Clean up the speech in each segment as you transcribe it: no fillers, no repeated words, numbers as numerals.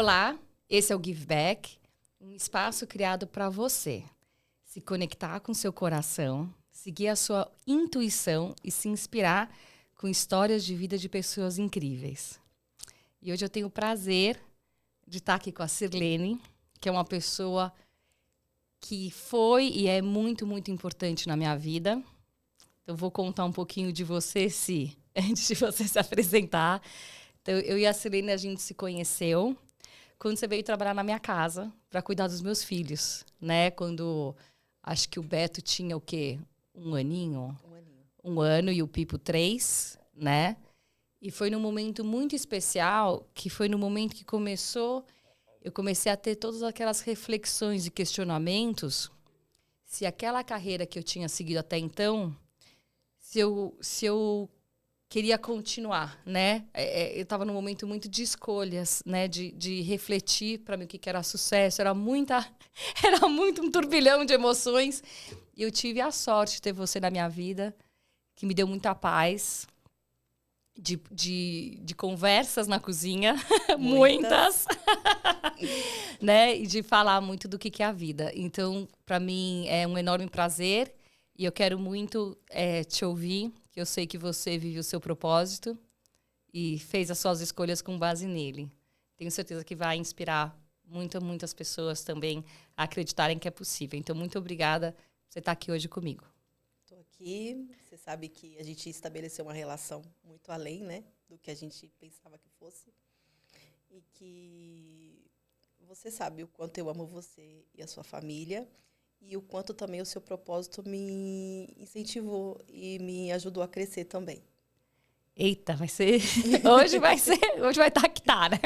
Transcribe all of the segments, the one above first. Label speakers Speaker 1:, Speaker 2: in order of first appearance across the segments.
Speaker 1: Olá, esse é o Give Back, um espaço criado para você se conectar com seu coração, seguir a sua intuição e se inspirar com histórias de vida de pessoas incríveis. E hoje eu tenho o prazer de estar aqui com a Sirlene, que é uma pessoa que foi e é muito, muito importante na minha vida. Então, vou contar um pouquinho de você, antes de você se apresentar. Então, eu e a Sirlene, a gente se conheceu quando você veio trabalhar na minha casa para cuidar dos meus filhos, né? Quando, acho que o Beto tinha o quê? Um aninho? Um ano e o Pipo 3, né? E foi num momento muito especial, que foi no momento que eu comecei a ter todas aquelas reflexões e questionamentos se aquela carreira que eu tinha seguido até então, se eu queria continuar, né? Eu estava num momento muito de escolhas, né? De refletir para mim o que era sucesso. Era muito um turbilhão de emoções. E eu tive a sorte de ter você na minha vida, que me deu muita paz. De conversas na cozinha, muitas, né? E de falar muito do que é a vida. Então, para mim, é um enorme prazer e eu quero muito te ouvir, que eu sei que você vive o seu propósito e fez as suas escolhas com base nele. Tenho certeza que vai inspirar muitas pessoas também a acreditarem que é possível. Então, muito obrigada por você estar aqui hoje comigo.
Speaker 2: Estou aqui. Você sabe que a gente estabeleceu uma relação muito além, né, do que a gente pensava que fosse. E que você sabe o quanto eu amo você e a sua família e o quanto também o seu propósito me incentivou e me ajudou a crescer também.
Speaker 1: Eita, vai ser... Hoje vai estar que tá, né?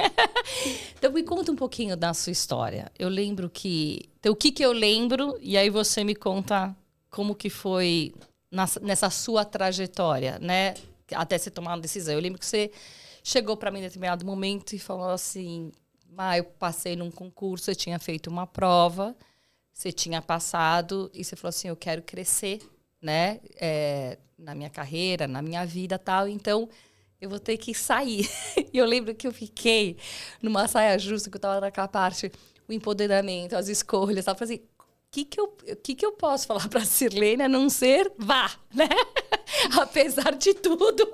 Speaker 1: Então, me conta um pouquinho da sua história. Eu lembro que... Então, o que eu lembro, e aí você me conta como que foi nessa sua trajetória, né? Até você tomar uma decisão. Eu lembro que você chegou para mim em determinado momento e falou assim, eu passei num concurso, eu tinha feito uma prova, você tinha passado, e você falou assim, eu quero crescer, né? Na minha carreira, na minha vida e tal, então eu vou ter que sair. E eu lembro que eu fiquei numa saia justa, que eu estava naquela parte, o empoderamento, as escolhas, tal. Eu falei assim, o que eu posso falar para a Sirlene a não ser vá, né? Apesar de tudo,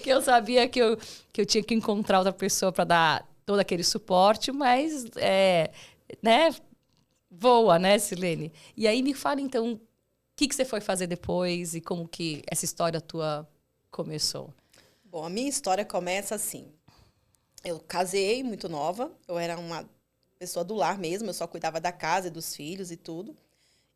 Speaker 1: que eu sabia que eu tinha que encontrar outra pessoa para dar todo aquele suporte, mas, né? Voa, né, Sirlene? E aí me fala, então, o que você foi fazer depois e como que essa história tua começou?
Speaker 2: Bom, a minha história começa assim. Eu casei muito nova, eu era uma pessoa do lar mesmo, eu só cuidava da casa e dos filhos e tudo.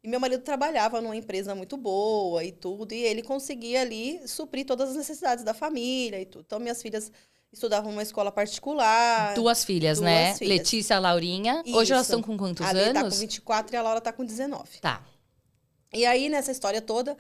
Speaker 2: E meu marido trabalhava numa empresa muito boa e tudo, e ele conseguia ali suprir todas as necessidades da família e tudo. Então, minhas filhas estudavam numa escola particular.
Speaker 1: Duas filhas, né? Letícia e a Laurinha.
Speaker 2: Isso.
Speaker 1: Hoje elas estão com quantos
Speaker 2: anos? A Lê tá com 24 e a Laura tá com 19.
Speaker 1: Tá.
Speaker 2: E aí, nessa história toda,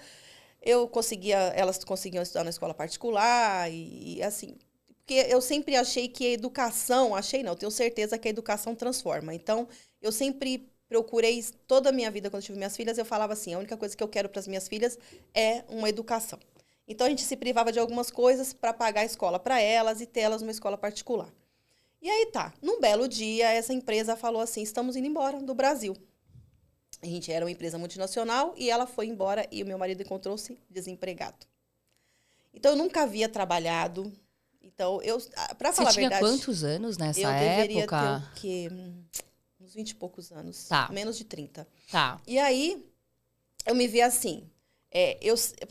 Speaker 2: elas conseguiam estudar na escola particular e assim... Porque eu sempre achei que a educação... eu tenho certeza que a educação transforma. Então, eu sempre procurei, toda a minha vida, quando eu tive minhas filhas, eu falava assim, a única coisa que eu quero para as minhas filhas é uma educação. Então, a gente se privava de algumas coisas para pagar a escola para elas e ter elas numa escola particular. E aí tá, num belo dia, essa empresa falou assim, estamos indo embora do Brasil. A gente era uma empresa multinacional e ela foi embora e o meu marido encontrou-se desempregado. Então, eu nunca havia trabalhado. Então, para falar a verdade...
Speaker 1: Você tinha quantos anos nessa época?
Speaker 2: Eu deveria ter o quê? Uns 20 e poucos anos.
Speaker 1: Tá.
Speaker 2: Menos de 30.
Speaker 1: Tá.
Speaker 2: E aí, eu me vi assim.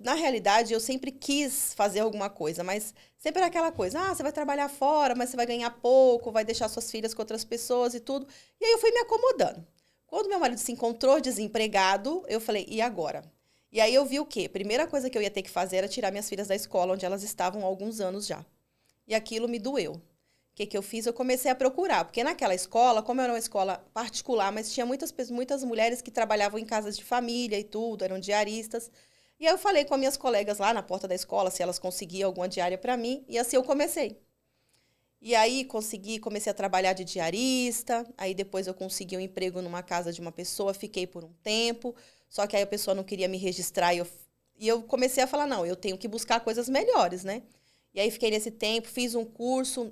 Speaker 2: Na realidade, eu sempre quis fazer alguma coisa, mas sempre era aquela coisa. Você vai trabalhar fora, mas você vai ganhar pouco, vai deixar suas filhas com outras pessoas e tudo. E aí, eu fui me acomodando. Quando meu marido se encontrou desempregado, eu falei, e agora? E aí, eu vi o quê? Primeira coisa que eu ia ter que fazer era tirar minhas filhas da escola, onde elas estavam há alguns anos já. E aquilo me doeu. O que eu fiz? Eu comecei a procurar. Porque naquela escola, como era uma escola particular, mas tinha muitas mulheres que trabalhavam em casas de família e tudo, eram diaristas. E aí eu falei com as minhas colegas lá na porta da escola se elas conseguiam alguma diária para mim. E assim eu comecei. E aí comecei a trabalhar de diarista. Aí depois eu consegui um emprego numa casa de uma pessoa, fiquei por um tempo. Só que aí a pessoa não queria me registrar. E eu comecei a falar, não, eu tenho que buscar coisas melhores, né? E aí fiquei nesse tempo, fiz um curso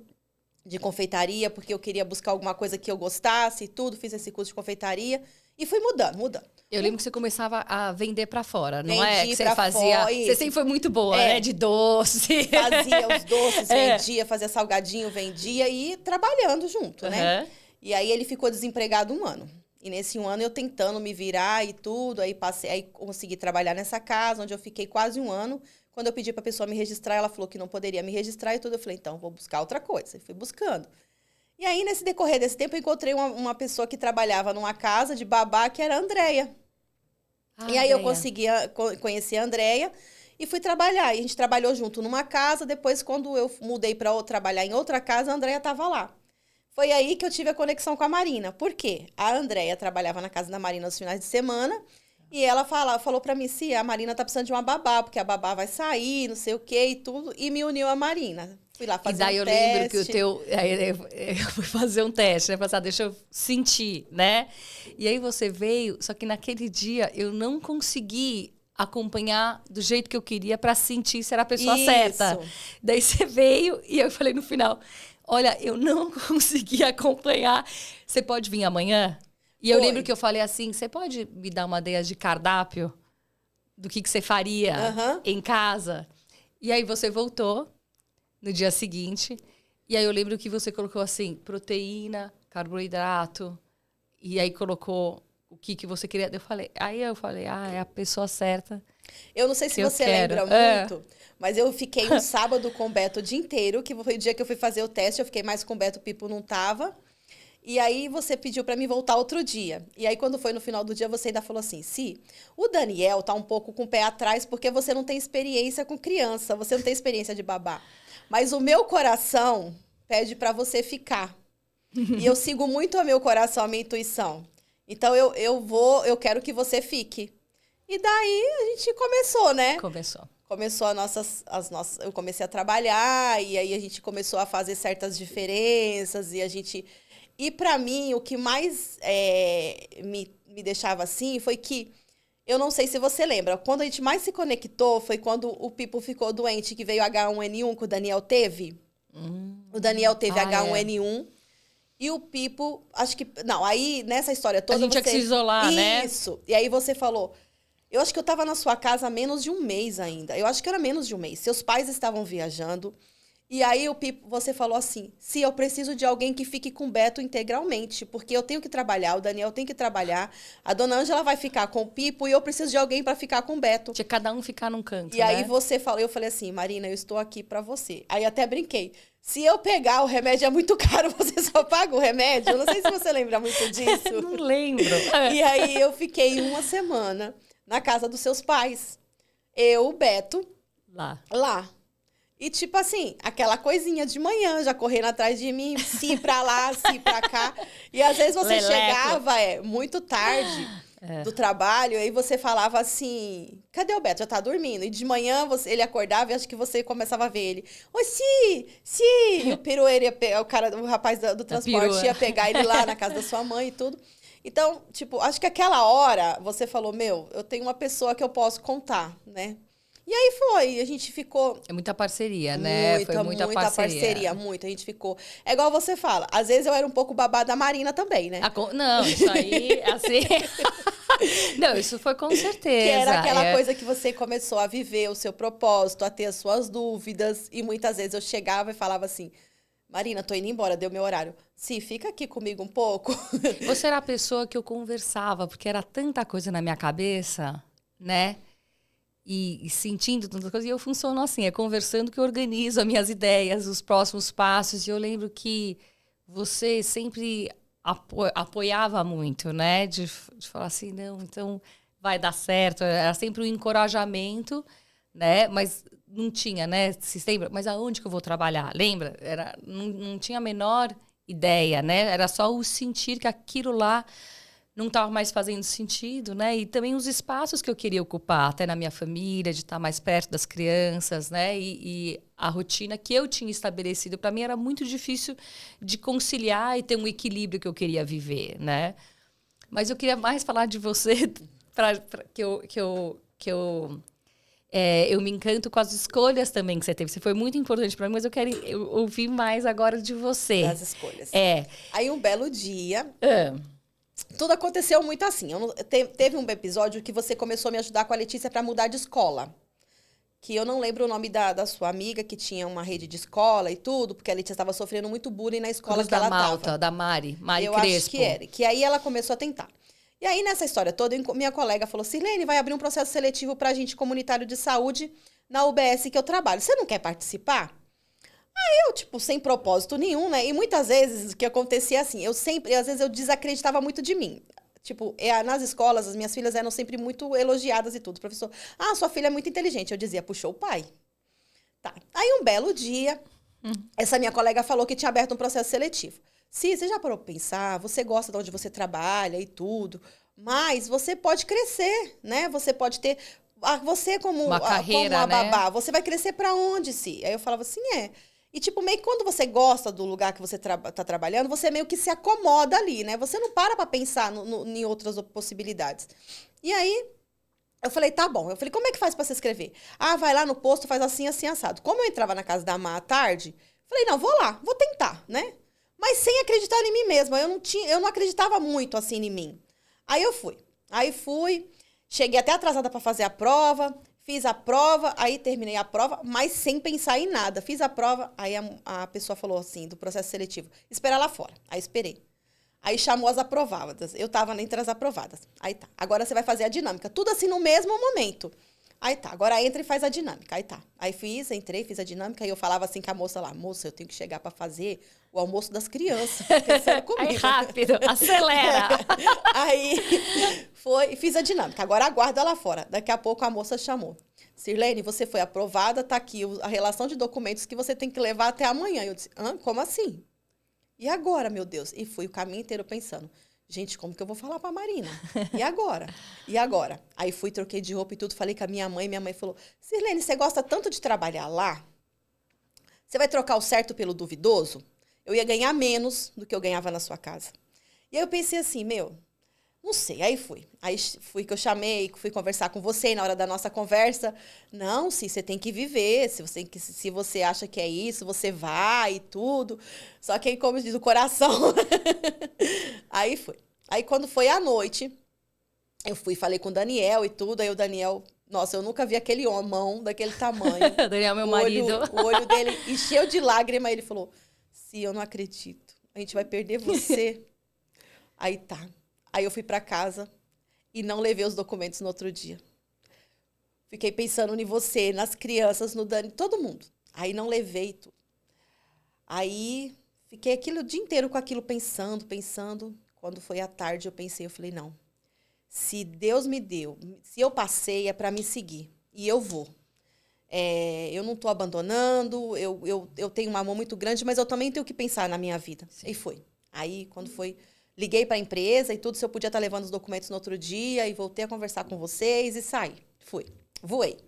Speaker 2: de confeitaria, porque eu queria buscar alguma coisa que eu gostasse e tudo. Fiz esse curso de confeitaria e fui mudando.
Speaker 1: Eu lembro que você começava a vender pra fora, não
Speaker 2: Vendi
Speaker 1: é? Que você
Speaker 2: pra
Speaker 1: fazia.
Speaker 2: fora,
Speaker 1: Você sempre foi muito boa, né? De doce.
Speaker 2: Fazia os doces, vendia, fazia salgadinho, vendia e trabalhando junto, né? E aí ele ficou desempregado 1 ano. E nesse 1 ano eu tentando me virar e tudo, aí consegui trabalhar nessa casa, onde eu fiquei quase 1 ano. Quando eu pedi pra pessoa me registrar, ela falou que não poderia me registrar e tudo. Eu falei, então, vou buscar outra coisa. E fui buscando. E aí, nesse decorrer desse tempo, eu encontrei uma pessoa que trabalhava numa casa de babá, que era a Andréia. E aí eu conseguia conhecer a Andréia e fui trabalhar. E a gente trabalhou junto numa casa. Depois, quando eu mudei para trabalhar em outra casa, a Andréia estava lá. Foi aí que eu tive a conexão com a Marina. Por quê? A Andréia trabalhava na casa da Marina nos finais de semana. E ela falou para mim, a Marina tá precisando de uma babá, porque a babá vai sair, não sei o quê e tudo. E me uniu a Marina. Fui lá fazer um teste. E daí eu lembro que o teu... Aí
Speaker 1: eu fui fazer um teste, né? Passar, deixa eu sentir, né? E aí você veio, só que naquele dia eu não consegui acompanhar do jeito que eu queria para sentir se era a pessoa certa. Daí você veio e eu falei no final, olha, eu não consegui acompanhar. Você pode vir amanhã? E eu lembro que eu falei assim, você pode me dar uma ideia de cardápio? Do que você faria em casa? E aí você voltou no dia seguinte. E aí eu lembro que você colocou assim, proteína, carboidrato. E aí colocou o que você queria. Aí eu falei, é a pessoa certa.
Speaker 2: Eu não sei se você lembra muito, mas eu fiquei um sábado com o Beto o dia inteiro, que foi o dia que eu fui fazer o teste. Eu fiquei mais com o Beto, o Pipo não tava. E aí você pediu para mim voltar outro dia. E aí quando foi no final do dia, você ainda falou assim, o Daniel tá um pouco com o pé atrás porque você não tem experiência com criança, você não tem experiência de babá. Mas o meu coração pede para você ficar. E eu sigo muito o meu coração, a minha intuição. Então eu quero que você fique. E daí a gente começou, né? Começou eu comecei a trabalhar e aí a gente começou a fazer certas diferenças E para mim, o que mais me deixava assim foi que, eu não sei se você lembra, quando a gente mais se conectou foi quando o Pipo ficou doente, que veio H1N1, que o Daniel teve. O Daniel teve H1N1 e o Pipo, acho que... Não, aí nessa história toda
Speaker 1: a gente tinha que se isolar, né?
Speaker 2: Isso. E aí você falou... Eu acho que eu estava na sua casa há menos de 1 mês ainda. Eu acho que era menos de 1 mês. Seus pais estavam viajando... E aí você falou assim, eu preciso de alguém que fique com o Beto integralmente, porque eu tenho que trabalhar, o Daniel tem que trabalhar, a dona Ângela vai ficar com o Pipo e eu preciso de alguém para ficar com o Beto.
Speaker 1: Tinha cada um ficar num canto,
Speaker 2: E aí você falou, eu falei assim, Marina, eu estou aqui para você. Aí até brinquei, se eu pegar o remédio é muito caro, você só paga o remédio? Eu não sei se você lembra muito disso.
Speaker 1: Não lembro.
Speaker 2: E aí eu fiquei 1 semana na casa dos seus pais. Eu, o Beto, lá. E, tipo assim, aquela coisinha de manhã, já correndo atrás de mim, se pra lá, se pra cá. E às vezes você chegava muito tarde do trabalho, aí você falava assim, cadê o Beto? Já tá dormindo. E de manhã ele acordava e acho que você começava a ver ele. Oi, Si! E o peru, o rapaz do transporte ia pegar ele lá na casa da sua mãe e tudo. Então, tipo, acho que aquela hora você falou, eu tenho uma pessoa que eu posso contar, né? E aí a gente ficou...
Speaker 1: É muita parceria, né? Foi muita parceria.
Speaker 2: A gente ficou... É igual você fala, às vezes eu era um pouco babá da Marina também, né?
Speaker 1: Não, isso aí, assim... Não, isso foi com certeza.
Speaker 2: Que era aquela coisa que você começou a viver o seu propósito, a ter as suas dúvidas. E muitas vezes eu chegava e falava assim, Marina, tô indo embora, deu meu horário. Fica aqui comigo um pouco.
Speaker 1: Você era a pessoa que eu conversava, porque era tanta coisa na minha cabeça, né? E sentindo tantas coisas. E eu funciono assim, conversando que eu organizo as minhas ideias, os próximos passos. E eu lembro que você sempre apoiava muito, né? De falar assim, não, então vai dar certo. Era sempre um encorajamento, né? Mas não tinha, né? Se lembra? Mas aonde que eu vou trabalhar? Lembra? Não tinha a menor ideia, né? Era só o sentir que aquilo lá não estava mais fazendo sentido, né? E também os espaços que eu queria ocupar, até na minha família, de estar mais perto das crianças, né? E a rotina que eu tinha estabelecido, para mim, era muito difícil de conciliar e ter um equilíbrio que eu queria viver, né? Mas eu queria mais falar de você, que eu Eu me encanto com as escolhas também que você teve. Você foi muito importante para mim, mas eu quero ouvir mais agora de você.
Speaker 2: Das escolhas.
Speaker 1: É.
Speaker 2: Aí um belo dia, tudo aconteceu muito assim. Teve um episódio que você começou a me ajudar com a Letícia para mudar de escola. Que eu não lembro o nome da sua amiga, que tinha uma rede de escola e tudo, porque a Letícia estava sofrendo muito bullying na escola
Speaker 1: Cruz
Speaker 2: que ela
Speaker 1: Malta,
Speaker 2: estava.
Speaker 1: da Mari
Speaker 2: Eu
Speaker 1: Crespo.
Speaker 2: acho que era. Que aí ela começou a tentar. E aí, nessa história toda, minha colega falou, Sirlene, vai abrir um processo seletivo para agente comunitário de saúde na UBS que eu trabalho. Você não quer participar? Aí eu, tipo, sem propósito nenhum, né? E muitas vezes o que acontecia assim, às vezes eu desacreditava muito de mim. Tipo, nas escolas, as minhas filhas eram sempre muito elogiadas e tudo. Professor, sua filha é muito inteligente. Eu dizia, puxou o pai. Tá. Aí um belo dia, essa minha colega falou que tinha aberto um processo seletivo. Você já parou pra pensar, você gosta de onde você trabalha e tudo, mas você pode crescer, né? Você pode ter... Você como
Speaker 1: uma carreira,
Speaker 2: como a babá,
Speaker 1: né?
Speaker 2: você vai crescer pra onde, Si? Aí eu falava assim, E, tipo, meio que quando você gosta do lugar que você tá trabalhando, você meio que se acomoda ali, né? Você não para pra pensar em outras possibilidades. E aí, eu falei, tá bom. Eu falei, como é que faz pra se inscrever? Vai lá no posto, faz assim, assim, assado. Como eu entrava na casa da Má à tarde, falei, não, vou lá, vou tentar, né? Mas sem acreditar em mim mesma. Eu não acreditava muito, assim, em mim. Aí eu fui. Cheguei até atrasada pra fazer a prova, fiz a prova, aí terminei a prova, mas sem pensar em nada. Fiz a prova, aí a pessoa falou assim, do processo seletivo, espera lá fora. Aí esperei. Aí chamou as aprovadas. Eu tava entre as aprovadas. Aí tá, agora você vai fazer a dinâmica. Tudo assim no mesmo momento. Aí tá, agora entra e faz a dinâmica. Aí tá. Aí entrei, fiz a dinâmica e eu falava assim com a moça lá, moça, eu tenho que chegar pra fazer o almoço das crianças. Pensando comigo.
Speaker 1: Aí rápido, acelera.
Speaker 2: Aí fiz a dinâmica. Agora aguarda lá fora. Daqui a pouco a moça chamou. Sirlene, você foi aprovada, tá aqui a relação de documentos que você tem que levar até amanhã. Eu disse, como assim? E agora, meu Deus? E fui o caminho inteiro pensando, gente, como que eu vou falar pra Marina? E agora? E agora? Aí fui, troquei de roupa e tudo, falei com a minha mãe falou, Sirlene, você gosta tanto de trabalhar lá? Você vai trocar o certo pelo duvidoso? Eu ia ganhar menos do que eu ganhava na sua casa. E aí eu pensei assim, não sei. Aí fui que eu chamei, fui conversar com você, e na hora da nossa conversa, não, você tem que viver, se você acha que é isso, você vai e tudo. Só que aí, como diz o coração, aí fui. Aí quando foi à noite, eu falei com o Daniel e tudo, aí o Daniel, nossa, eu nunca vi aquele homão daquele tamanho.
Speaker 1: Daniel, meu marido.
Speaker 2: O olho dele encheu de lágrima, ele falou, eu não acredito, a gente vai perder você. Aí tá. Aí eu fui pra casa e não levei os documentos no outro dia. Fiquei pensando em você, nas crianças, no Dani, todo mundo. Aí não levei tudo. Aí fiquei o dia inteiro com aquilo pensando. Quando foi à tarde eu falei, não. Se Deus me deu, se eu passei é pra me seguir. E eu vou. Eu não tô abandonando, eu tenho uma mão muito grande, mas eu também tenho que pensar na minha vida. Sim. E foi. Aí, quando foi... Liguei para a empresa e tudo, se eu podia estar levando os documentos no outro dia, e voltei a conversar com vocês e saí. Fui. Voei.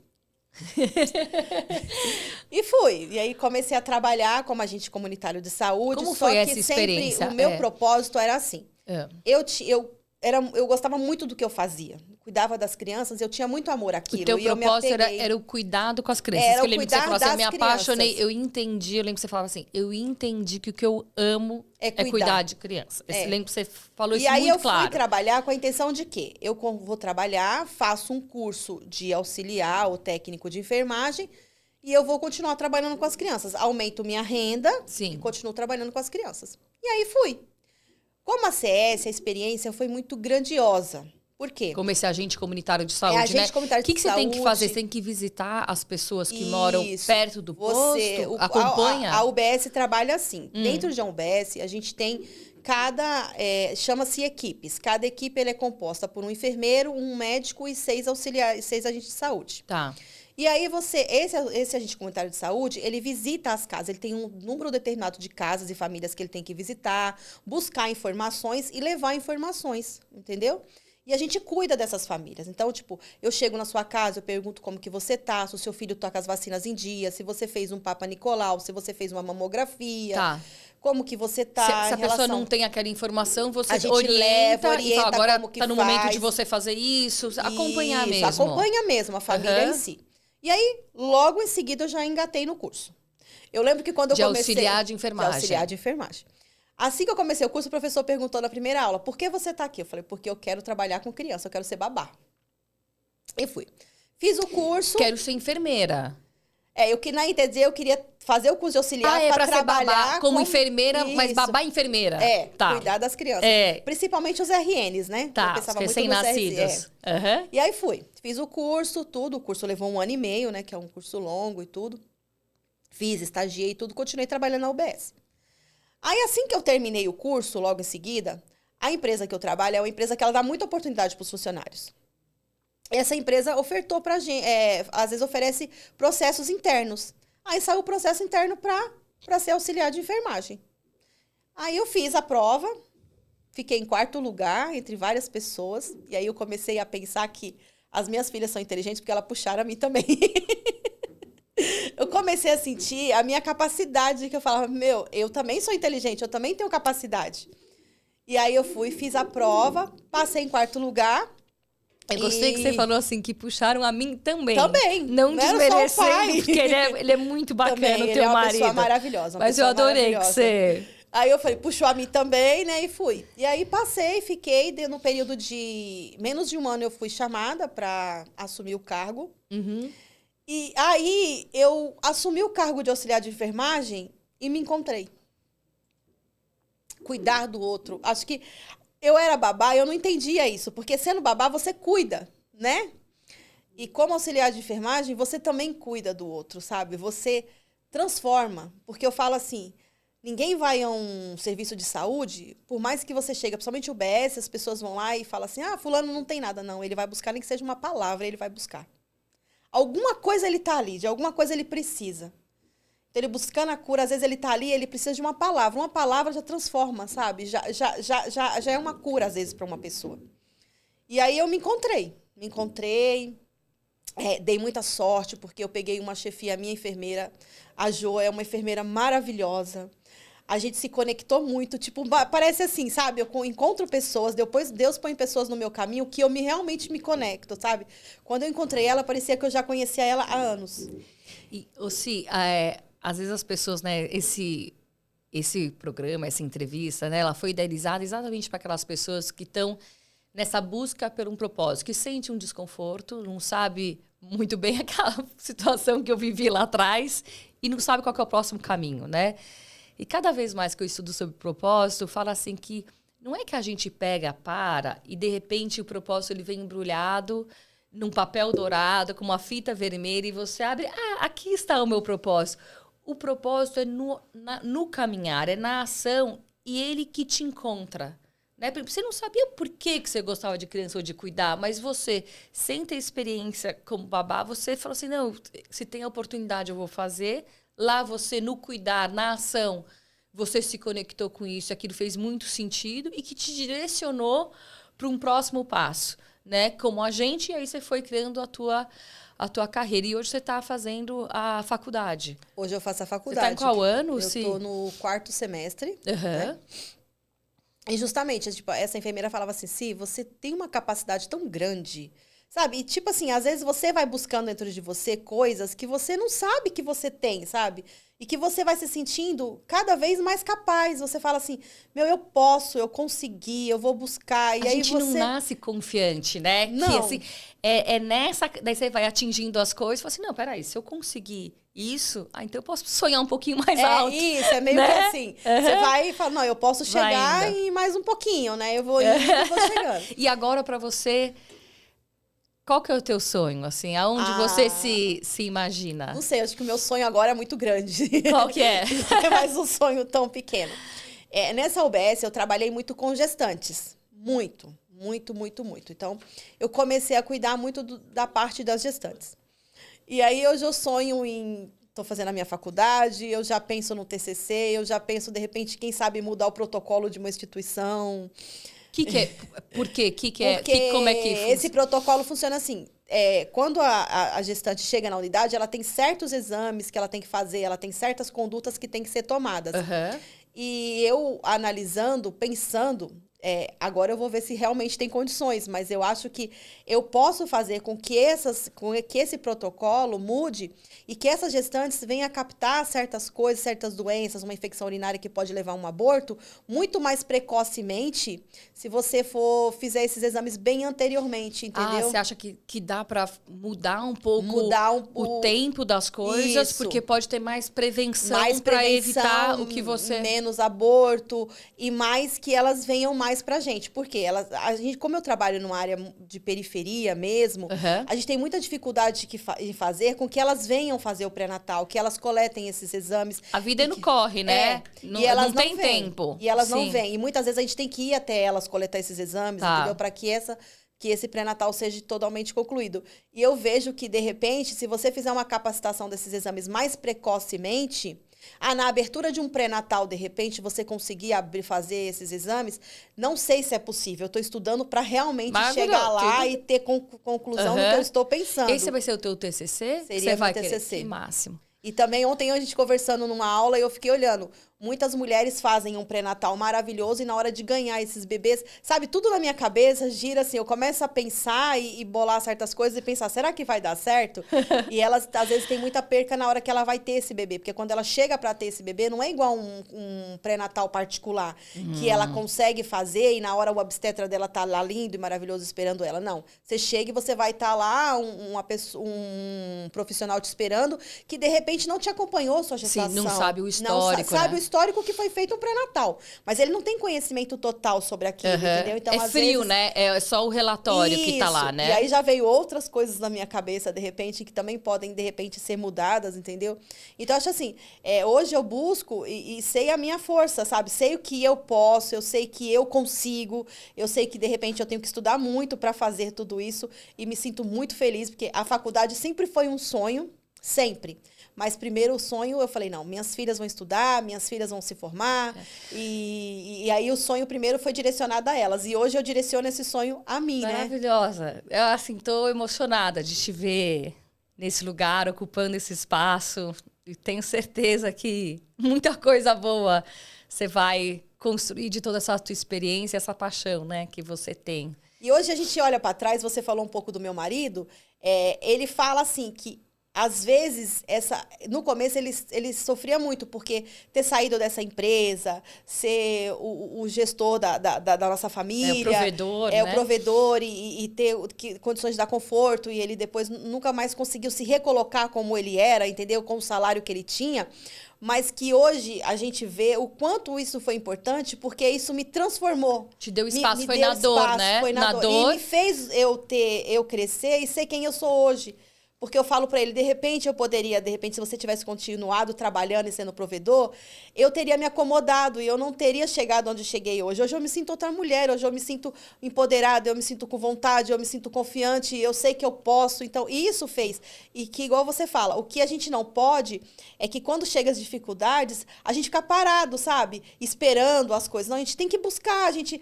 Speaker 2: E fui. E aí comecei a trabalhar como agente comunitário de saúde.
Speaker 1: Como foi essa experiência?
Speaker 2: Sempre o meu propósito era assim. Eu gostava muito do que eu fazia. Cuidava das crianças, eu tinha muito amor àquilo.
Speaker 1: O teu propósito era o cuidado com as crianças.
Speaker 2: Era
Speaker 1: eu lembro que você falou assim, eu me apaixonei,
Speaker 2: crianças.
Speaker 1: eu entendi. Eu lembro que você falava assim, eu entendi que o que eu amo é cuidar de criança. Eu lembro que você falou isso muito claro.
Speaker 2: E aí eu fui trabalhar com a intenção de quê? Eu vou trabalhar, faço um curso de auxiliar ou técnico de enfermagem e eu vou continuar trabalhando com as crianças. Aumento minha renda e continuo trabalhando com as crianças. E aí fui. Como a CS, a experiência foi muito grandiosa. Por quê?
Speaker 1: Como esse agente comunitário de saúde,
Speaker 2: agente comunitário de saúde.
Speaker 1: O que você tem que fazer? Você tem que visitar as pessoas que moram perto do posto? Acompanha?
Speaker 2: A UBS trabalha assim. Dentro de uma UBS, a gente tem chama-se equipes. Cada equipe ele é composta por um enfermeiro, um médico e 6 auxiliares, 6 agentes de saúde.
Speaker 1: Tá.
Speaker 2: E aí esse agente comunitário de saúde, ele visita as casas, ele tem um número determinado de casas e famílias que ele tem que visitar, buscar informações e levar informações, entendeu? E a gente cuida dessas famílias. Então, tipo, eu chego na sua casa, eu pergunto como que você tá, se o seu filho tá com as vacinas em dia, se você fez um Papa Nicolau, se você fez uma mamografia. Tá. Como que você tá.
Speaker 1: Se a pessoa não tem aquela informação, você
Speaker 2: orienta
Speaker 1: e fala, agora
Speaker 2: como que
Speaker 1: tá no momento de você fazer isso, acompanhar mesmo.
Speaker 2: Acompanha mesmo a família em si. E aí, logo em seguida, eu já engatei no curso. Eu lembro que quando eu comecei...
Speaker 1: auxiliar de enfermagem.
Speaker 2: De auxiliar de enfermagem. Assim que eu comecei o curso, o professor perguntou na primeira aula, por que você tá aqui? Eu falei, porque eu quero trabalhar com criança, eu quero ser babá. E fui. Fiz o curso...
Speaker 1: Quero ser enfermeira.
Speaker 2: Eu que na ITZ eu queria fazer o curso de auxiliar para trabalhar
Speaker 1: ser babá como enfermeira, mas babá enfermeira.
Speaker 2: Tá. Cuidar das crianças. Principalmente os RNs, né?
Speaker 1: Tá, os recém-nascidos.
Speaker 2: E aí fui. Fiz o curso, tudo. O curso levou 1 ano e meio, né? Que é um curso longo e tudo. Fiz, estagiei e tudo. Continuei trabalhando na UBS. Aí assim que eu terminei o curso, logo em seguida, a empresa que eu trabalho é uma empresa que ela dá muita oportunidade para os funcionários. Essa empresa ofertou pra gente, às vezes oferece processos internos. Aí saiu o processo interno para ser auxiliar de enfermagem. Aí eu fiz a prova, fiquei em 4º lugar entre várias pessoas. E aí eu comecei a pensar que as minhas filhas são inteligentes porque elas puxaram a mim também. Eu comecei a sentir a minha capacidade, que eu falava, eu também sou inteligente, eu também tenho capacidade. E aí eu fui, fiz a prova, passei em 4º lugar.
Speaker 1: Eu gostei que você falou assim, que puxaram a mim também.
Speaker 2: Também.
Speaker 1: Não desmerecendo, porque ele é muito bacana, o teu marido. Ele é uma pessoa
Speaker 2: maravilhosa.
Speaker 1: Mas eu adorei que você...
Speaker 2: Aí eu falei, puxou a mim também, né? E fui. E aí passei, fiquei, no período de menos de 1 ano eu fui chamada para assumir o cargo.
Speaker 1: Uhum.
Speaker 2: E aí eu assumi o cargo de auxiliar de enfermagem e me encontrei. Cuidar do outro. Acho que eu era babá e eu não entendia isso, porque sendo babá você cuida, né? E como auxiliar de enfermagem, você também cuida do outro, sabe? Você transforma. Porque eu falo assim, ninguém vai a um serviço de saúde, por mais que você chegue, principalmente o UBS, as pessoas vão lá e falam assim, fulano não tem nada. Não, ele vai buscar, nem que seja uma palavra, ele vai buscar. Alguma coisa ele tá ali, de alguma coisa ele precisa. Então, ele buscando a cura, às vezes ele tá ali, ele precisa de uma palavra. Uma palavra já transforma, sabe? Já é uma cura, às vezes, para uma pessoa. E aí eu me encontrei. Dei muita sorte, porque eu peguei uma chefia, a minha enfermeira, a Jo, é uma enfermeira maravilhosa. A gente se conectou muito, tipo, parece assim, sabe? Eu encontro pessoas, depois Deus põe pessoas no meu caminho que eu realmente me conecto, sabe? Quando eu encontrei ela, parecia que eu já conhecia ela há anos.
Speaker 1: E, Ossi, às vezes as pessoas, né, esse programa, essa entrevista, né, ela foi idealizada exatamente para aquelas pessoas que estão nessa busca por um propósito, que sente um desconforto, não sabe muito bem aquela situação que eu vivi lá atrás e não sabe qual que é o próximo caminho, né? E cada vez mais que eu estudo sobre propósito, falo assim que não é que a gente pega, e de repente o propósito ele vem embrulhado num papel dourado, com uma fita vermelha, e você abre, aqui está o meu propósito. O propósito é no caminhar, é na ação, e ele que te encontra. Né? Você não sabia por que você gostava de criança ou de cuidar, mas você, sem ter experiência como babá, você falou assim, não, se tem a oportunidade eu vou fazer. Lá você, no cuidar, na ação, você se conectou com isso, aquilo fez muito sentido e que te direcionou para um próximo passo, né? Como agente, e aí você foi criando a tua carreira. E hoje você está fazendo a faculdade.
Speaker 2: Hoje eu faço a faculdade.
Speaker 1: Você está em qual ano?
Speaker 2: Eu estou no 4º semestre. Né? E justamente, tipo, essa enfermeira falava assim, você tem uma capacidade tão grande, sabe? E tipo assim, às vezes você vai buscando dentro de você coisas que você não sabe que você tem, sabe? E que você vai se sentindo cada vez mais capaz. Você fala assim, eu posso, eu consegui, eu vou buscar. E
Speaker 1: a
Speaker 2: aí
Speaker 1: gente não nasce confiante, né?
Speaker 2: Não.
Speaker 1: Que, assim, nessa... Daí você vai atingindo as coisas e fala assim, não, peraí, se eu conseguir isso, então eu posso sonhar um pouquinho mais alto.
Speaker 2: Isso, é meio
Speaker 1: né?
Speaker 2: que assim. Você vai e fala, não, eu posso chegar em mais um pouquinho, né? Eu vou indo e vou chegando.
Speaker 1: E agora, pra você... Qual que é o teu sonho, assim? Aonde você se imagina?
Speaker 2: Não sei, acho que o meu sonho agora é muito grande.
Speaker 1: Qual que é?
Speaker 2: Não é mais um sonho tão pequeno. Nessa UBS, eu trabalhei muito com gestantes. Muito. Então, eu comecei a cuidar muito da parte das gestantes. E aí, hoje eu sonho em... Estou fazendo a minha faculdade, eu já penso no TCC, eu já penso, de repente, quem sabe mudar o protocolo de uma instituição...
Speaker 1: Por quê?
Speaker 2: Porque
Speaker 1: como é que funciona?
Speaker 2: Esse protocolo funciona assim. Quando a gestante chega na unidade, ela tem certos exames que ela tem que fazer, ela tem certas condutas que tem que ser tomadas.
Speaker 1: Uhum.
Speaker 2: E eu, analisando, pensando, agora eu vou ver se realmente tem condições, mas eu acho que eu posso fazer com que esse protocolo mude e que essas gestantes venham a captar certas coisas, certas doenças, uma infecção urinária que pode levar a um aborto, muito mais precocemente, se você fizer esses exames bem anteriormente, entendeu?
Speaker 1: Você acha que dá para mudar um pouco o tempo das coisas?
Speaker 2: Isso.
Speaker 1: Porque pode ter mais prevenção para evitar o que você...
Speaker 2: menos aborto e mais que elas venham mais pra gente. Porque a gente, como eu trabalho numa área de periferia mesmo, a gente tem muita dificuldade em fazer com que elas venham fazer o pré-natal, que elas coletem esses exames.
Speaker 1: A vida não corre, né?
Speaker 2: E elas
Speaker 1: não tem tempo.
Speaker 2: E elas não vêm. E muitas vezes a gente tem que ir até elas coletar esses exames, entendeu? Para que esse pré-natal seja totalmente concluído. E eu vejo que, de repente, se você fizer uma capacitação desses exames mais precocemente... na abertura de um pré-natal, de repente, você conseguir fazer esses exames, não sei se é possível. Eu estou estudando para realmente chegar lá e ter conclusão do que eu estou pensando.
Speaker 1: Esse vai ser o teu TCC?
Speaker 2: Seria o TCC.
Speaker 1: Que máximo.
Speaker 2: E também ontem a gente conversando numa aula e eu fiquei olhando. Muitas mulheres fazem um pré-natal maravilhoso e na hora de ganhar esses bebês, sabe, tudo na minha cabeça gira assim, eu começo a pensar e bolar certas coisas e pensar, será que vai dar certo? E elas, às vezes, têm muita perca na hora que ela vai ter esse bebê, porque quando ela chega para ter esse bebê, não é igual um pré-natal particular, que ela consegue fazer e na hora o obstetra dela tá lá lindo e maravilhoso esperando ela. Não, você chega e você vai estar lá, um profissional te esperando, que de repente não te acompanhou sua gestação.
Speaker 1: Sim, não sabe o histórico,
Speaker 2: sabe o histórico que foi feito um pré-natal. Mas ele não tem conhecimento total sobre aquilo, entendeu? Então,
Speaker 1: às frio, vezes... né? É só o relatório que tá lá, né?
Speaker 2: E aí já veio outras coisas na minha cabeça, de repente, que também podem, de repente, ser mudadas, entendeu? Então, acho assim, hoje eu busco e sei a minha força, sabe? Sei o que eu posso, eu sei que eu consigo, eu sei que, de repente, eu tenho que estudar muito para fazer tudo isso e me sinto muito feliz, porque a faculdade sempre foi um sonho, sempre. Mas primeiro o sonho, eu falei, não, minhas filhas vão estudar, minhas filhas vão se formar. E aí o sonho primeiro foi direcionado a elas. E hoje eu direciono esse sonho a mim,
Speaker 1: Maravilhosa.
Speaker 2: né?
Speaker 1: Eu, assim, tô emocionada de te ver nesse lugar, ocupando esse espaço. E tenho certeza que muita coisa boa você vai construir de toda essa tua experiência, essa paixão, né, que você tem.
Speaker 2: E hoje a gente olha para trás, você falou um pouco do meu marido, ele fala assim que às vezes, no começo ele sofria muito, porque ter saído dessa empresa, ser o gestor da nossa família...
Speaker 1: o provedor,
Speaker 2: né? O provedor e ter condições de dar conforto, e ele depois nunca mais conseguiu se recolocar como ele era, entendeu? Com o salário que ele tinha. Mas que hoje a gente vê o quanto isso foi importante, porque isso me transformou.
Speaker 1: Te deu espaço, foi na dor, né?
Speaker 2: Foi na dor. E me fez eu crescer e ser quem eu sou hoje. Porque eu falo para ele, de repente, se você tivesse continuado trabalhando e sendo provedor, eu teria me acomodado e eu não teria chegado onde cheguei hoje. Hoje eu me sinto outra mulher, hoje eu me sinto empoderada, eu me sinto com vontade, eu me sinto confiante, eu sei que eu posso. Então, isso fez. E que, igual você fala, o que a gente não pode é que quando chega as dificuldades, a gente fica parado, sabe? Esperando as coisas. Não, a gente tem que buscar, a gente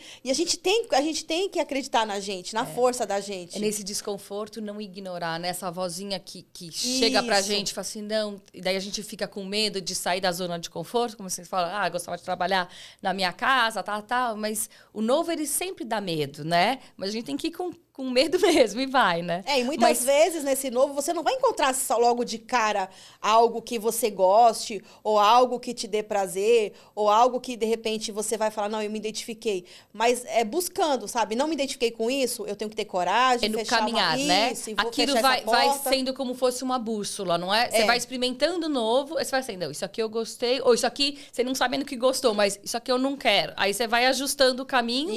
Speaker 2: tem que acreditar na gente, na força da gente.
Speaker 1: É nesse desconforto, não ignorar, né? Essa vozinha que chega pra gente e fala assim, não, e daí a gente fica com medo de sair da zona de conforto, como você fala, gostava de trabalhar na minha casa, tal, mas o novo, ele sempre dá medo, né? Mas a gente tem que ir com medo mesmo e vai, né?
Speaker 2: E muitas vezes nesse novo você não vai encontrar logo de cara algo que você goste, ou algo que te dê prazer, ou algo que de repente você vai falar, não, eu me identifiquei. Mas é buscando, sabe? Não me identifiquei com isso, eu tenho que ter coragem,
Speaker 1: no caminhar, né? Aquilo vai sendo como fosse uma bússola, não é? Você vai experimentando novo, você vai assim, não, isso aqui eu gostei, ou isso aqui você não sabendo que gostou, mas isso aqui eu não quero. Aí você vai ajustando o caminho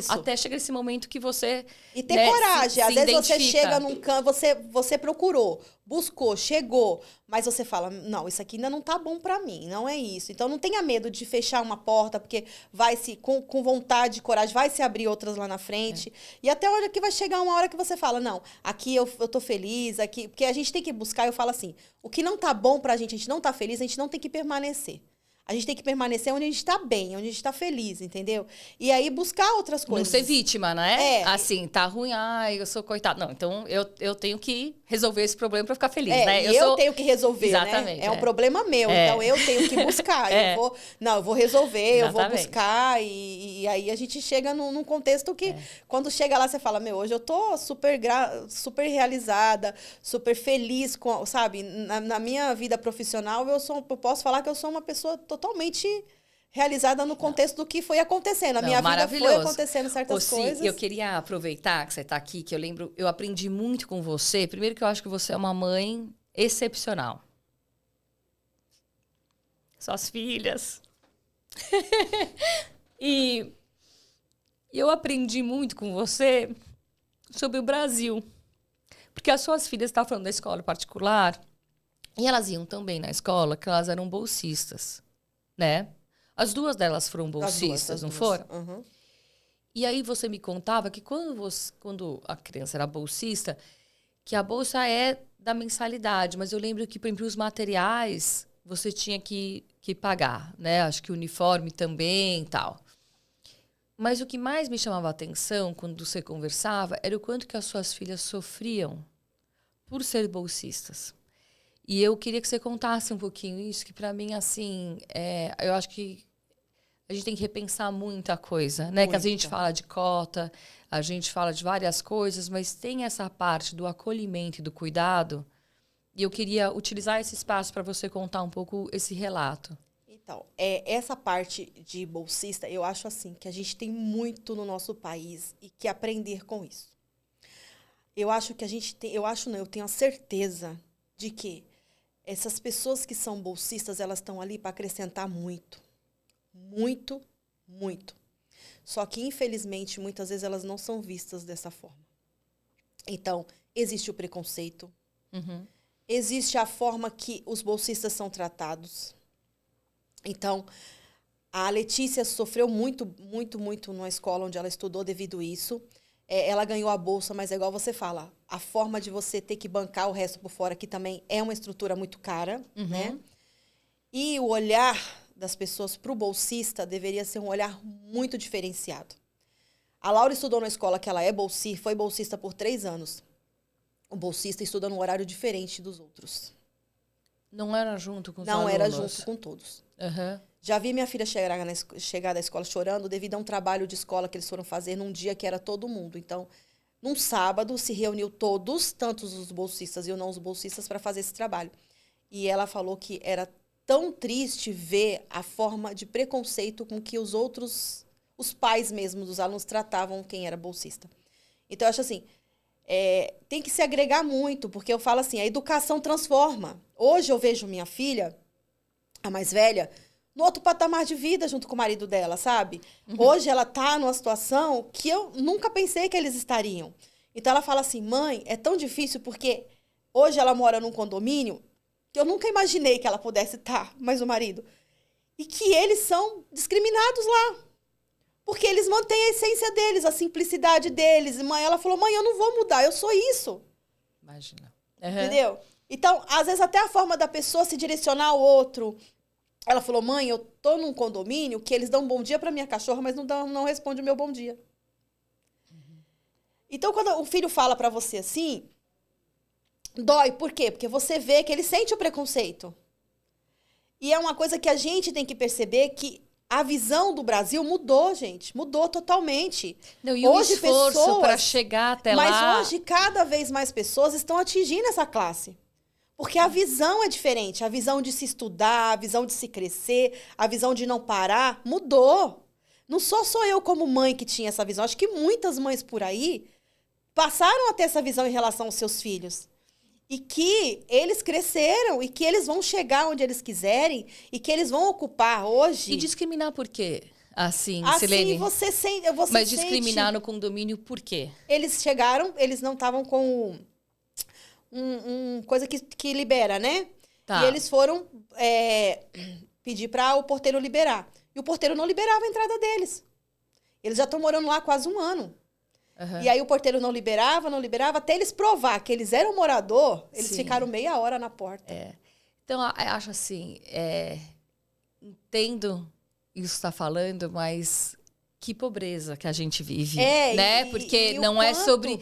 Speaker 1: até chegar esse momento que você...
Speaker 2: E ter coragem. Às vezes você chega num canto, você procurou, buscou, chegou, mas você fala, não, isso aqui ainda não tá bom pra mim, não é isso. Então não tenha medo de fechar uma porta, porque vai se, com vontade, coragem, vai se abrir outras lá na frente. E até a hora que vai chegar uma hora que você fala, não, aqui eu tô feliz, aqui, porque a gente tem que buscar, eu falo assim, o que não tá bom pra gente não tá feliz, a gente não tem que permanecer. A gente tem que permanecer onde a gente está bem, onde a gente está feliz, entendeu? E aí buscar outras coisas.
Speaker 1: Não ser vítima, né? Assim, tá ruim, ai, eu sou coitado. Não, então eu tenho que resolver esse problema para ficar feliz, né?
Speaker 2: Eu tenho que resolver,
Speaker 1: exatamente,
Speaker 2: né? É um problema meu, então eu tenho que buscar. Eu vou resolver, eu vou buscar. E aí a gente chega num contexto que, quando chega lá, você fala, hoje eu tô super realizada, super feliz, sabe? Na minha vida profissional, eu posso falar que eu sou uma pessoa totalmente realizada no contexto do que foi acontecendo. A minha vida foi acontecendo certas coisas.
Speaker 1: Eu queria aproveitar que você está aqui, que eu aprendi muito com você. Primeiro que eu acho que você é uma mãe excepcional. Suas filhas. E eu aprendi muito com você sobre o Brasil. Porque as suas filhas estavam falando da escola particular, e elas iam também na escola, que elas eram bolsistas, né? As duas delas foram bolsistas, não foram?
Speaker 2: Uhum.
Speaker 1: E aí você me contava que quando a criança era bolsista, que a bolsa é da mensalidade, mas eu lembro que, por exemplo, os materiais você tinha que pagar, né? Acho que o uniforme também e tal. Mas o que mais me chamava a atenção quando você conversava era o quanto que as suas filhas sofriam por ser bolsistas. E eu queria que você contasse um pouquinho isso, que para mim, assim, eu acho que a gente tem que repensar muita coisa, né? Que a gente fala de cota, a gente fala de várias coisas, mas tem essa parte do acolhimento e do cuidado. E eu queria utilizar esse espaço para você contar um pouco esse relato.
Speaker 2: Então, essa parte de bolsista, eu acho assim, que a gente tem muito no nosso país e que aprender com isso. Eu acho que a gente tem, eu tenho a certeza de que essas pessoas que são bolsistas, elas estão ali para acrescentar muito. Muito, muito. Só que, infelizmente, muitas vezes elas não são vistas dessa forma. Então, existe o preconceito.
Speaker 1: Uhum.
Speaker 2: Existe a forma que os bolsistas são tratados. Então, a Letícia sofreu muito, muito, muito na escola onde ela estudou devido a isso. Ela ganhou a bolsa, mas é igual você fala, a forma de você ter que bancar o resto por fora, que também é uma estrutura muito cara, né? E o olhar das pessoas para o bolsista deveria ser um olhar muito diferenciado. A Laura estudou na escola que ela foi bolsista por 3 anos. O bolsista estuda num horário diferente dos outros.
Speaker 1: Não era junto com os
Speaker 2: alunos? Não era junto com todos.
Speaker 1: Uhum.
Speaker 2: Já vi minha filha chegar da escola chorando devido a um trabalho de escola que eles foram fazer num dia que era todo mundo. Então, num sábado, se reuniu todos, tanto os bolsistas e não os bolsistas, para fazer esse trabalho. E ela falou que era tão triste ver a forma de preconceito com que os pais mesmo dos alunos tratavam quem era bolsista. Então, eu acho assim, tem que se agregar muito, porque eu falo assim, a educação transforma. Hoje eu vejo minha filha, a mais velha, no outro patamar de vida junto com o marido dela, sabe? Hoje ela tá numa situação que eu nunca pensei que eles estariam. Então ela fala assim, mãe, é tão difícil porque hoje ela mora num condomínio que eu nunca imaginei que ela pudesse estar, mas o marido. E que eles são discriminados lá. Porque eles mantêm a essência deles, a simplicidade deles. E ela falou, mãe, eu não vou mudar, eu sou isso.
Speaker 1: Imagina.
Speaker 2: Entendeu? Então, às vezes até a forma da pessoa se direcionar ao outro. Ela falou, mãe, eu tô num condomínio que eles dão um bom dia pra minha cachorra, mas não responde o meu bom dia. Então, quando o filho fala pra você assim, dói. Por quê? Porque você vê que ele sente o preconceito. E é uma coisa que a gente tem que perceber que a visão do Brasil mudou, gente. Mudou totalmente.
Speaker 1: Não, e hoje, o esforço para chegar até lá...
Speaker 2: Mas hoje, cada vez mais pessoas estão atingindo essa classe. Porque a visão é diferente. A visão de se estudar, a visão de se crescer, a visão de não parar, mudou. Não sou eu como mãe que tinha essa visão. Acho que muitas mães por aí passaram a ter essa visão em relação aos seus filhos. E que eles cresceram e que eles vão chegar onde eles quiserem e que eles vão ocupar hoje.
Speaker 1: E discriminar por quê? Assim,
Speaker 2: Silene?
Speaker 1: Você Mas discriminar no condomínio por quê?
Speaker 2: Eles chegaram, eles não estavam com coisa que libera, né?
Speaker 1: Tá.
Speaker 2: E eles foram pedir para o porteiro liberar. E o porteiro não liberava a entrada deles. Eles já estão morando lá há quase 1 ano. E aí o porteiro não liberava, até eles provar que eles eram morador, eles ficaram meia hora na porta.
Speaker 1: Então, eu acho assim, entendo isso que está falando, mas que pobreza que a gente vive, né? Porque não é sobre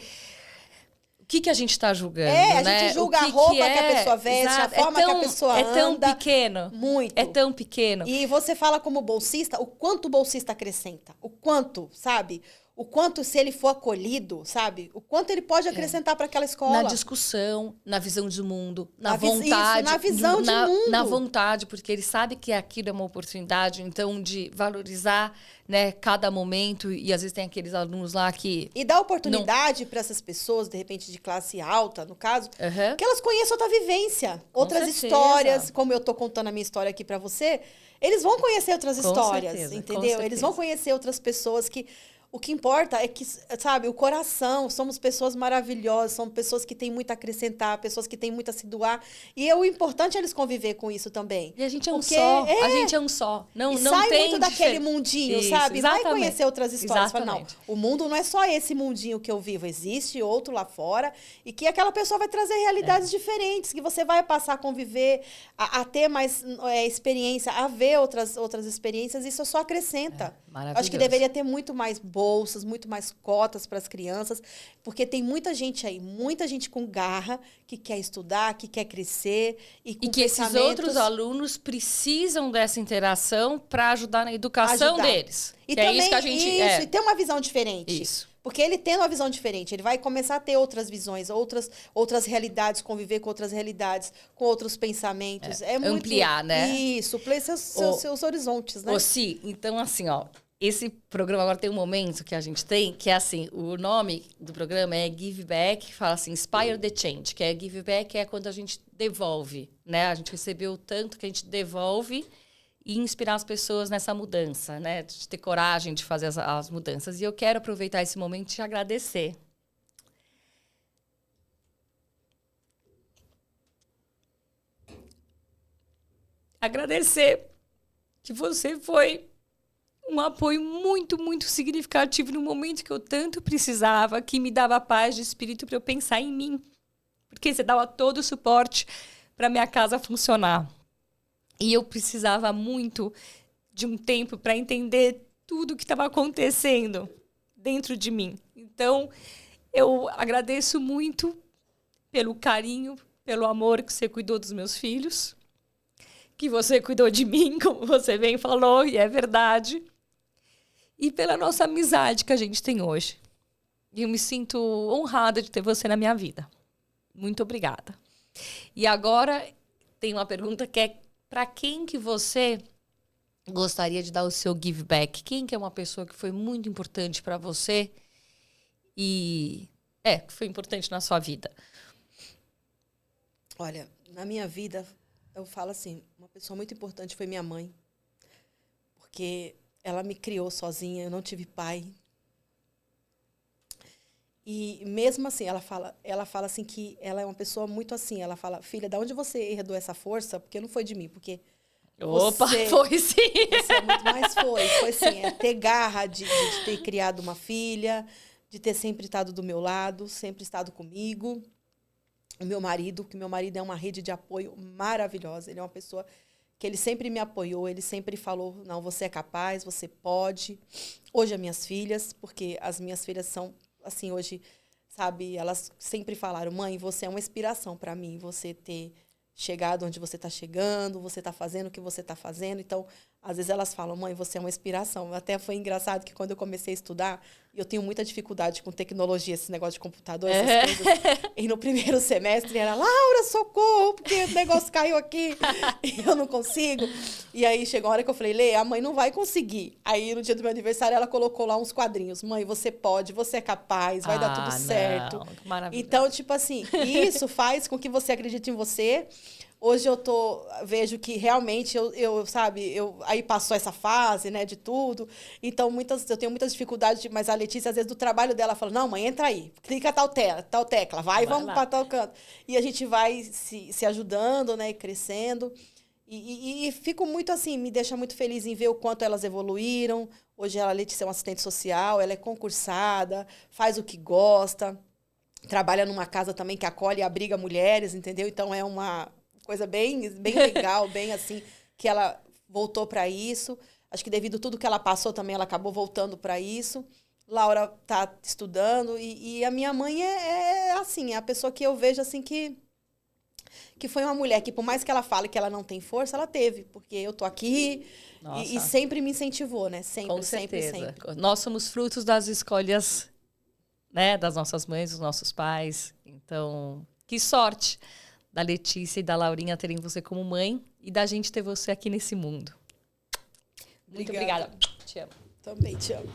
Speaker 1: o que a gente está julgando,
Speaker 2: a
Speaker 1: né?
Speaker 2: gente julga a roupa que a pessoa veste,
Speaker 1: exato,
Speaker 2: a forma que a pessoa anda.
Speaker 1: É tão pequeno.
Speaker 2: Muito.
Speaker 1: É tão pequeno.
Speaker 2: E você fala como bolsista, o quanto o bolsista acrescenta. O quanto, sabe? O quanto, se ele for acolhido, sabe? O quanto ele pode acrescentar para aquela escola.
Speaker 1: Na discussão, na visão de mundo, na vontade.
Speaker 2: Isso, na visão de mundo.
Speaker 1: Na vontade, porque ele sabe que aquilo é uma oportunidade, então, de valorizar, né, cada momento. E às vezes tem aqueles alunos lá que...
Speaker 2: E dá oportunidade para essas pessoas, de repente, de classe alta, no caso, que elas conheçam outra vivência, outras histórias. Como eu tô contando a minha história aqui para você, eles vão conhecer outras histórias, entendeu? Eles vão conhecer outras pessoas que... O que importa é que, sabe, o coração, somos pessoas maravilhosas, somos pessoas que têm muito a acrescentar, pessoas que têm muito a se doar. E o importante é eles conviver com isso também.
Speaker 1: E a gente é um só. A gente é um só. Não
Speaker 2: sai
Speaker 1: tem
Speaker 2: muito daquele mundinho, isso, sabe?
Speaker 1: Exatamente.
Speaker 2: Vai conhecer outras histórias. Fala, não,
Speaker 1: Exatamente.
Speaker 2: o mundo não é só esse mundinho que eu vivo, existe outro lá fora. E que aquela pessoa vai trazer realidades diferentes, que você vai passar a conviver, a ter mais experiência, a ver outras experiências. Isso só acrescenta. Acho que deveria ter muito mais bolsas, muito mais cotas para as crianças, porque tem muita gente aí, muita gente com garra, que quer estudar, que quer crescer. E que
Speaker 1: esses outros alunos precisam dessa interação para ajudar na educação deles.
Speaker 2: E
Speaker 1: também,
Speaker 2: é isso que a
Speaker 1: gente...
Speaker 2: e ter uma visão diferente.
Speaker 1: Isso.
Speaker 2: Porque ele tendo uma visão diferente, ele vai começar a ter outras visões, outras realidades, conviver com outras realidades, com outros pensamentos. É muito,
Speaker 1: ampliar, né?
Speaker 2: Isso, seus horizontes, né?
Speaker 1: Si, então assim, ó, esse programa agora tem um momento que a gente tem, que é assim, o nome do programa é Give Back, que fala assim, Inspire the Change, que é Give Back é quando a gente devolve, né? A gente recebeu tanto que a gente devolve e inspirar as pessoas nessa mudança, né? De ter coragem de fazer as mudanças. E eu quero aproveitar esse momento e te agradecer. Agradecer que você foi um apoio muito, muito significativo no momento que eu tanto precisava, que me dava paz de espírito para eu pensar em mim. Porque você dava todo o suporte para minha casa funcionar. E eu precisava muito de um tempo para entender tudo o que estava acontecendo dentro de mim. Então, eu agradeço muito pelo carinho, pelo amor que você cuidou dos meus filhos, que você cuidou de mim, como você bem falou, e é verdade. E pela nossa amizade que a gente tem hoje. E eu me sinto honrada de ter você na minha vida. Muito obrigada. E agora, tem uma pergunta que é: para quem que você gostaria de dar o seu give back? Quem que é uma pessoa que foi muito importante para você e que foi importante na sua vida?
Speaker 2: Olha, na minha vida, eu falo assim, uma pessoa muito importante foi minha mãe. Porque ela me criou sozinha, eu não tive pai. E mesmo assim, ela fala assim que ela é uma pessoa muito assim. Ela fala, filha, de onde você herdou essa força? Porque não foi de mim, porque
Speaker 1: opa, foi sim.
Speaker 2: Você é muito mais foi sim. É ter garra de ter criado uma filha, de ter sempre estado do meu lado, sempre estado comigo. O meu marido, que meu marido é uma rede de apoio maravilhosa. Ele é uma pessoa que ele sempre me apoiou, ele sempre falou, não, você é capaz, você pode. Hoje as minhas filhas, porque as minhas filhas são assim, hoje, sabe, elas sempre falaram, mãe, você é uma inspiração para mim, você ter chegado onde você está chegando, você está fazendo o que você está fazendo. Então, às vezes elas falam, mãe, você é uma inspiração. Até foi engraçado que quando eu comecei a estudar, eu tenho muita dificuldade com tecnologia, esse negócio de computador, essas coisas. E no primeiro semestre era, Laura, socorro, porque o negócio caiu aqui e eu não consigo. E aí chegou a hora que eu falei, Lê, a mãe não vai conseguir. Aí no dia do meu aniversário ela colocou lá uns quadrinhos. Mãe, você pode, você é capaz, vai dar tudo certo.
Speaker 1: Maravilhoso.
Speaker 2: Então, tipo assim, isso faz com que você acredite em você. Hoje eu vejo que realmente aí passou essa fase, né, de tudo. Então, eu tenho muitas dificuldades, mas a Letícia, às vezes, do trabalho dela, fala, não, mãe, entra aí, clica tal tecla, vamos para tal canto. E a gente vai se ajudando, né, e crescendo. E fico muito assim, me deixa muito feliz em ver o quanto elas evoluíram. Hoje a Letícia é uma assistente social, ela é concursada, faz o que gosta, trabalha numa casa também que acolhe e abriga mulheres, entendeu? Então, é uma coisa bem legal, bem assim, que ela voltou para isso. Acho que devido a tudo que ela passou também, ela acabou voltando para isso. Laura tá estudando e a minha mãe é assim, é a pessoa que eu vejo assim que foi uma mulher que, por mais que ela fale que ela não tem força, ela teve, porque eu tô aqui e sempre me incentivou, né? Sempre,
Speaker 1: com certeza.
Speaker 2: sempre.
Speaker 1: Nós somos frutos das escolhas, né, das nossas mães, dos nossos pais. Então, que sorte da Letícia e da Laurinha terem você como mãe e da gente ter você aqui nesse mundo. Muito obrigada. Te amo.
Speaker 2: Também te amo.